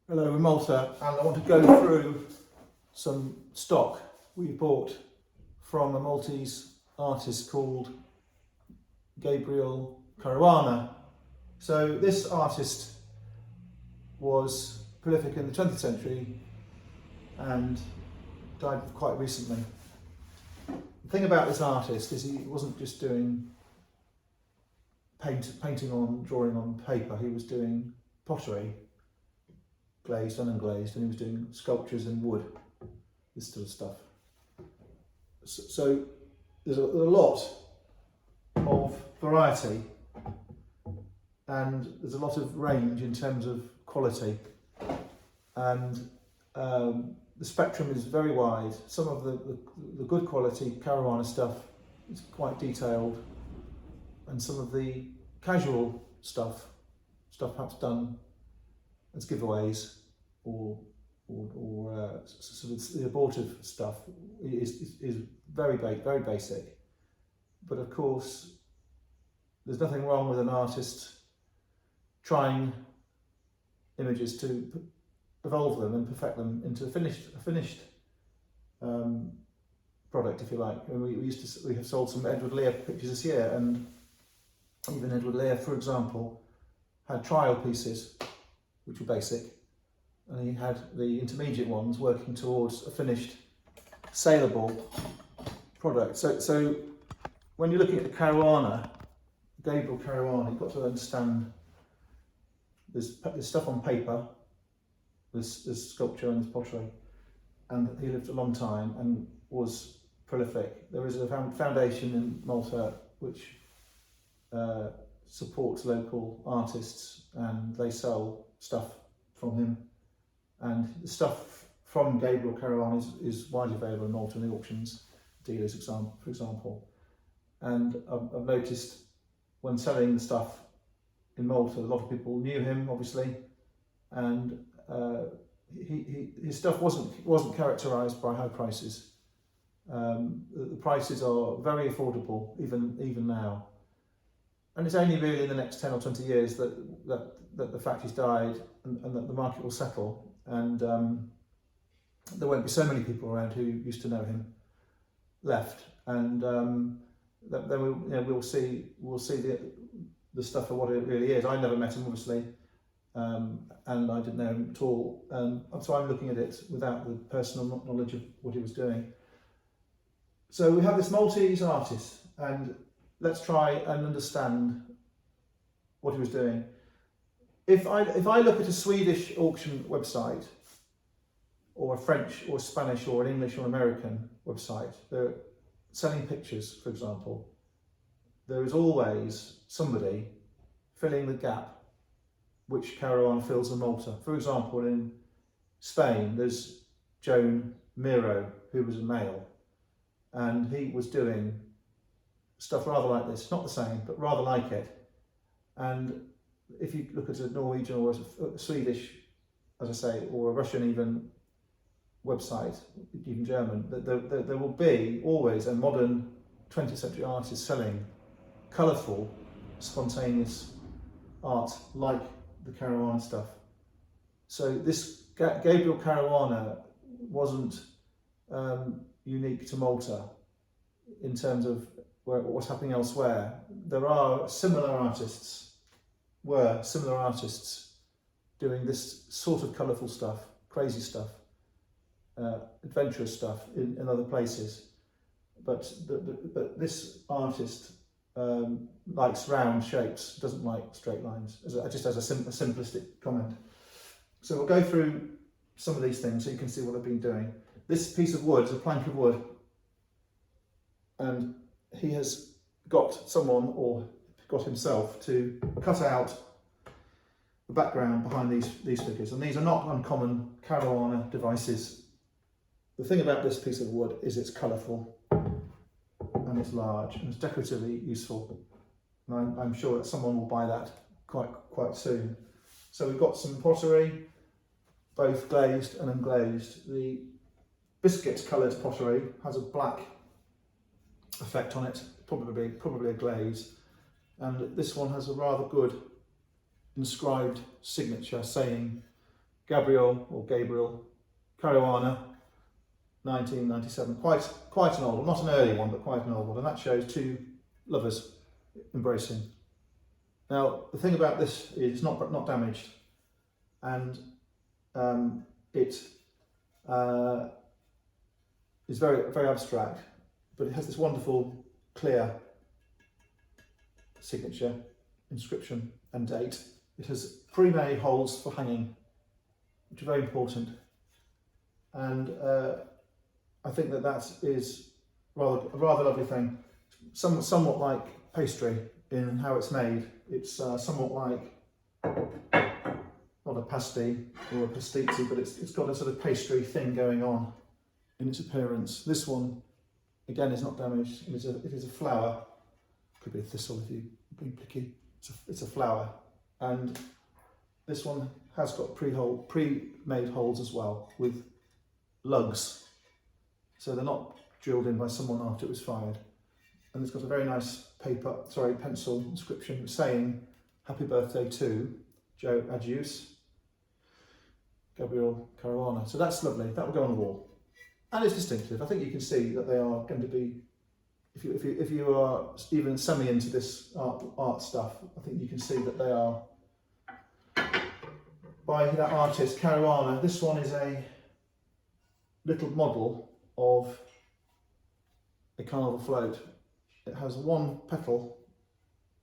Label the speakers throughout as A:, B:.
A: Hello, we're Malta, and I want to go through some stock we bought from a Maltese artist called Gabriel Caruana. So this artist was prolific in the 20th century and died quite recently. The thing about this artist is he wasn't just doing painting on, drawing on paper. He was doing pottery, glazed and unglazed, and he was doing sculptures in wood, this sort of stuff. So there's a lot of variety, and there's a lot of range in terms of quality, and the spectrum is very wide. Some of the good quality Caruana stuff is quite detailed, and some of the casual stuff perhaps done as giveaways or sort of the abortive stuff is very basic. But of course, there's nothing wrong with an artist trying images to evolve them and perfect them into a finished product, if you like. And we have sold some Edward Lear pictures this year, and even Edward Lear, for example, had trial pieces which were basic, and he had the intermediate ones working towards a finished saleable product. So when you're looking at the Caruana, Gabriel Caruana, you've got to understand there's stuff on paper, there's sculpture and there's pottery, and he lived a long time and was prolific. There is a foundation in Malta which supports local artists, and they sell stuff from him, and the stuff from Gabriel Caruana is widely available in Malta in the auctions dealers, for example. And I've noticed when selling the stuff in Malta, a lot of people knew him, obviously, and his stuff wasn't characterised by high prices. The prices are very affordable even now. And it's only really in the next 10 or 20 years that the factory's died and that the market will settle, and there won't be so many people around who used to know him left, and then we'll see the stuff for what it really is. I never met him, obviously, and I didn't know him at all, so I'm looking at it without the personal knowledge of what he was doing. So we have this Maltese artist, and let's try and understand what he was doing. If I look at a Swedish auction website, or a French or Spanish or an English or American website, they're selling pictures, for example, there is always somebody filling the gap which Caruana fills in Malta. For example, in Spain, there's Joan Miro, who was a male, and he was doing stuff rather like this, not the same, but rather like it. And if you look at a Norwegian or a Swedish, as I say, or a Russian even website, even German, there will be always a modern 20th century artist selling colourful, spontaneous art like the Caruana stuff. So this Gabriel Caruana wasn't unique to Malta in terms of what's happening elsewhere. There are similar artists doing this sort of colourful stuff, crazy stuff, adventurous stuff in other places. But this artist likes round shapes, doesn't like straight lines, just as a simplistic comment. So we'll go through some of these things so you can see what I've been doing. This piece of wood is a plank of wood, and he has got someone, or got himself, to cut out the background behind these figures, and these are not uncommon Caruana devices. The thing about this piece of wood is it's colourful and it's large and it's decoratively useful, and I'm sure that someone will buy that quite soon. So we've got some pottery, both glazed and unglazed. The biscuit coloured pottery has a black effect on it, probably a glaze, and this one has a rather good inscribed signature saying Gabriel Caruana, 1997. Quite an old one, not an early one, but quite an old one, and that shows two lovers embracing. Now the thing about this is it's not damaged, and it is very abstract, but it has this wonderful clear signature, inscription and date. It has pre-made holes for hanging, which are very important, and I think that is a rather lovely thing. Somewhat like pastry in how it's made. It's somewhat like, not a pasty or a pastizzi, but it's got a sort of pastry thing going on in its appearance. This one, again, is not damaged. It is a flower. Could be a thistle if you're being picky. It's a flower, and this one has got pre-made holes as well with lugs, so they're not drilled in by someone after it was fired. And it's got a very nice pencil inscription saying "Happy birthday to Joe Agius, Gabriel Caruana." So that's lovely. That will go on the wall, and it's distinctive. I think you can see that they are going to be. If you are even semi into this art stuff, I think you can see that they are by that artist Caruana. This one is a little model of a carnival float. It has one petal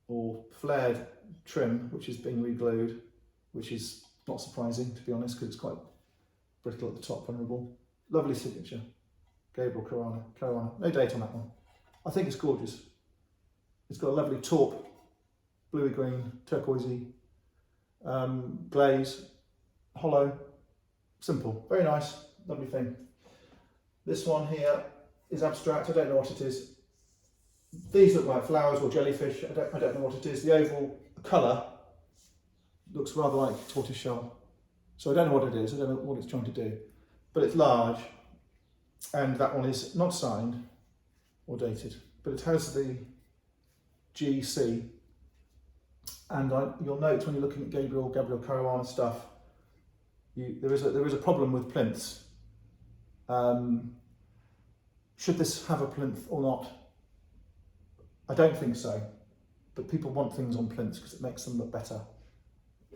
A: or flared trim which is being reglued, which is not surprising to be honest, because it's quite brittle at the top, vulnerable. Lovely signature, Gabriel Caruana. No date on that one. I think it's gorgeous. It's got a lovely taupe, bluey green, turquoisey glaze, hollow, simple, very nice, lovely thing. This one here is abstract. I don't know what it is. These look like flowers or jellyfish. I don't know what it is. The oval colour looks rather like tortoiseshell. So I don't know what it is. I don't know what it's trying to do. But it's large, and that one is not signed or dated, but it has the GC. And you'll note when you're looking at Gabriel Caruana stuff, there is a problem with plinths. Should this have a plinth or not? I don't think so, but people want things on plinths because it makes them look better.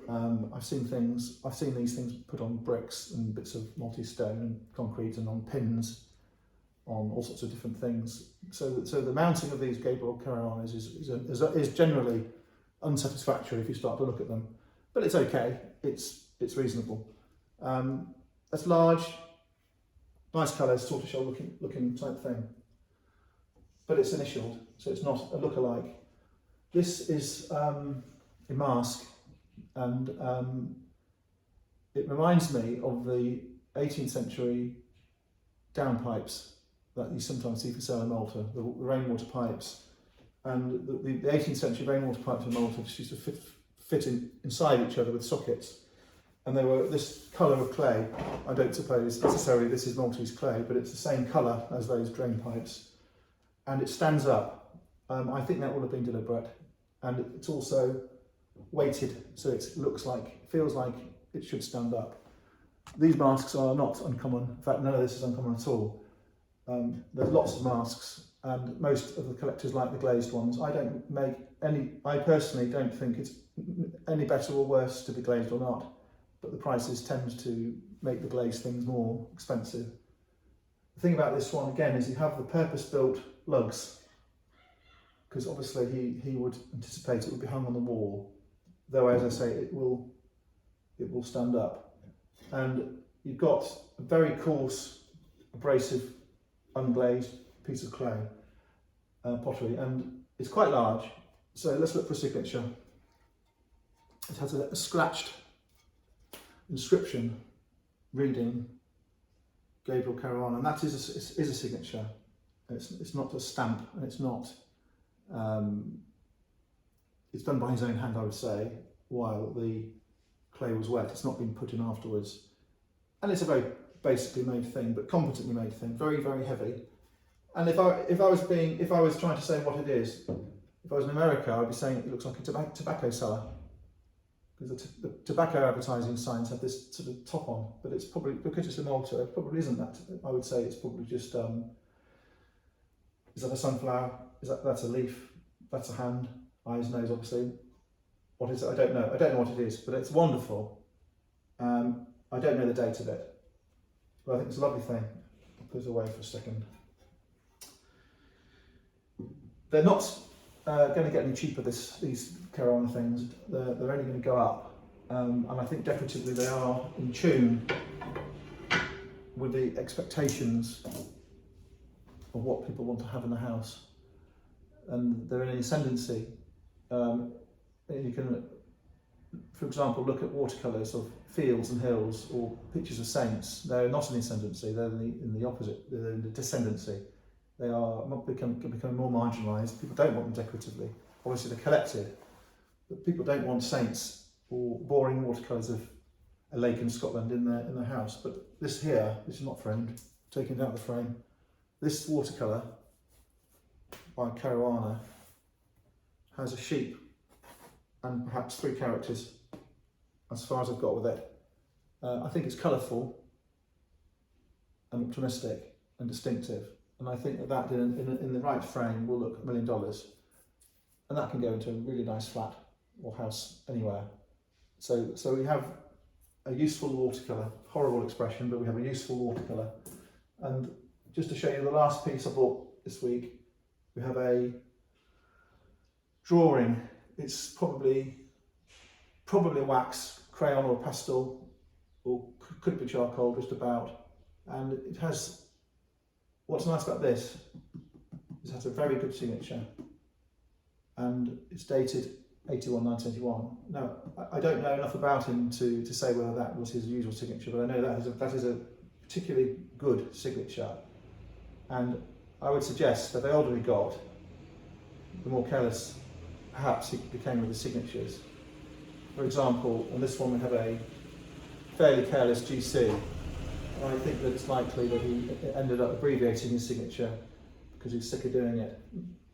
A: I've seen these things put on bricks and bits of Maltese stone and concrete and on pins, on all sorts of different things. So the mounting of these Gabriel Caruanas is generally unsatisfactory if you start to look at them, but it's okay. It's reasonable. That's large, nice colours, tortoiseshell looking type thing, but it's initialed, so it's not a lookalike. This is a mask, and it reminds me of the 18th century downpipes that you sometimes see for sale in Malta, the rainwater pipes. And the 18th century rainwater pipes in Malta just used to fit inside each other with sockets. And they were this colour of clay. I don't suppose necessarily this is Maltese clay, but it's the same colour as those drain pipes. And it stands up. I think that will have been deliberate. And it's also weighted, so it feels like it should stand up. These masks are not uncommon. In fact, none of this is uncommon at all. There's lots of masks, and most of the collectors like the glazed ones. I personally don't think it's any better or worse to be glazed or not, but the prices tend to make the glazed things more expensive. The thing about this one again is you have the purpose-built lugs, because obviously he would anticipate it would be hung on the wall, though as I say it will stand up. And you've got a very coarse, abrasive, unglazed piece of clay, pottery, and it's quite large. So let's look for a signature. It has a scratched inscription reading Gabriel Caruana, and that is a signature. It's not a stamp, and it's not. It's done by his own hand, I would say, while the clay was wet. It's not been put in afterwards, and it's a very basically made thing, but competently made thing. Very, very heavy. And if I was trying to say what it is, if I was in America, I'd be saying it looks like a tobacco cellar, because the tobacco advertising signs have this sort of top on, but it's probably, because it's in Malta, it probably isn't that. I would say it's probably just, is that a sunflower? That's a leaf? That's a hand? Eyes, nose, obviously. What is it? I don't know. I don't know what it is, but it's wonderful. I don't know the date of it, but I think it's a lovely thing. I'll put it away for a second. They're not going to get any cheaper, these Caruana things. They're only going to go up. And I think decoratively they are in tune with the expectations of what people want to have in the house. And they're in an ascendancy. You can, for example, look at watercolours of fields and hills or pictures of saints. They're not in the ascendancy, they're in the opposite, they're in the descendancy. They are not becoming more marginalised. People don't want them decoratively. Obviously they're collected, but people don't want saints or boring watercolours of a lake in Scotland in their house. But this here, this is not framed, taken out of the frame. This watercolour by Caruana has a sheep and perhaps 3 characters, as far as I've got with it. I think it's colourful and optimistic and distinctive, and I think that in the right frame will look $1 million, and that can go into a really nice flat or house anywhere. So we have a useful watercolour, horrible expression, but we have a useful watercolour. And just to show you the last piece I bought this week, we have a drawing. It's probably a wax, crayon or pastel, or could be charcoal, just about. And it has, what's nice about this, is it has a very good signature. And it's dated 1981. Now, I don't know enough about him to say whether that was his usual signature, but I know that is a particularly good signature. And I would suggest that the older he got, the more careless perhaps he became with the signatures. For example, on this one we have a fairly careless GC, and I think that it's likely that he ended up abbreviating his signature because he's sick of doing it.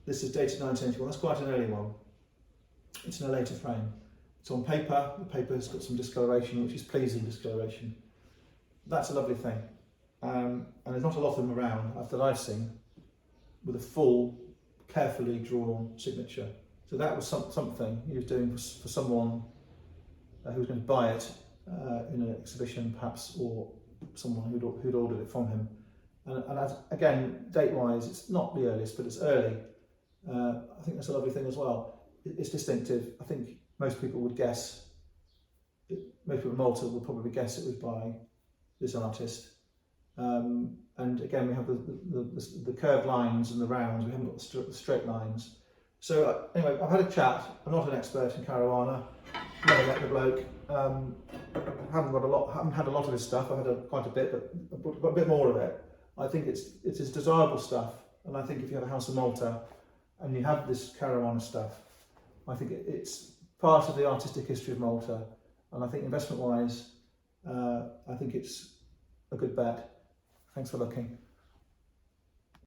A: This is dated 1981, that's quite an early one. It's in a later frame. It's on paper, the paper's got some discoloration, which is pleasing discoloration. That's a lovely thing. And there's not a lot of them around, that I've seen, with a full, carefully drawn signature. So that was something he was doing for someone who was going to buy it in an exhibition perhaps, or someone who'd ordered it from him. And again, date-wise, it's not the earliest, but it's early. I think that's a lovely thing as well. It's distinctive. I think most people would guess, most people in Malta would probably guess it was by this artist. And again, we have the curved lines and the rounds, we haven't got the straight lines. So anyway, I've had a chat. I'm not an expert in Caruana, never met the bloke. Haven't had a lot of his stuff. I've had quite a bit, but a bit more of it. I think it's his desirable stuff, and I think if you have a house in Malta and you have this Caruana stuff, I think it's part of the artistic history of Malta, and I think investment-wise, I think it's a good bet. Thanks for looking.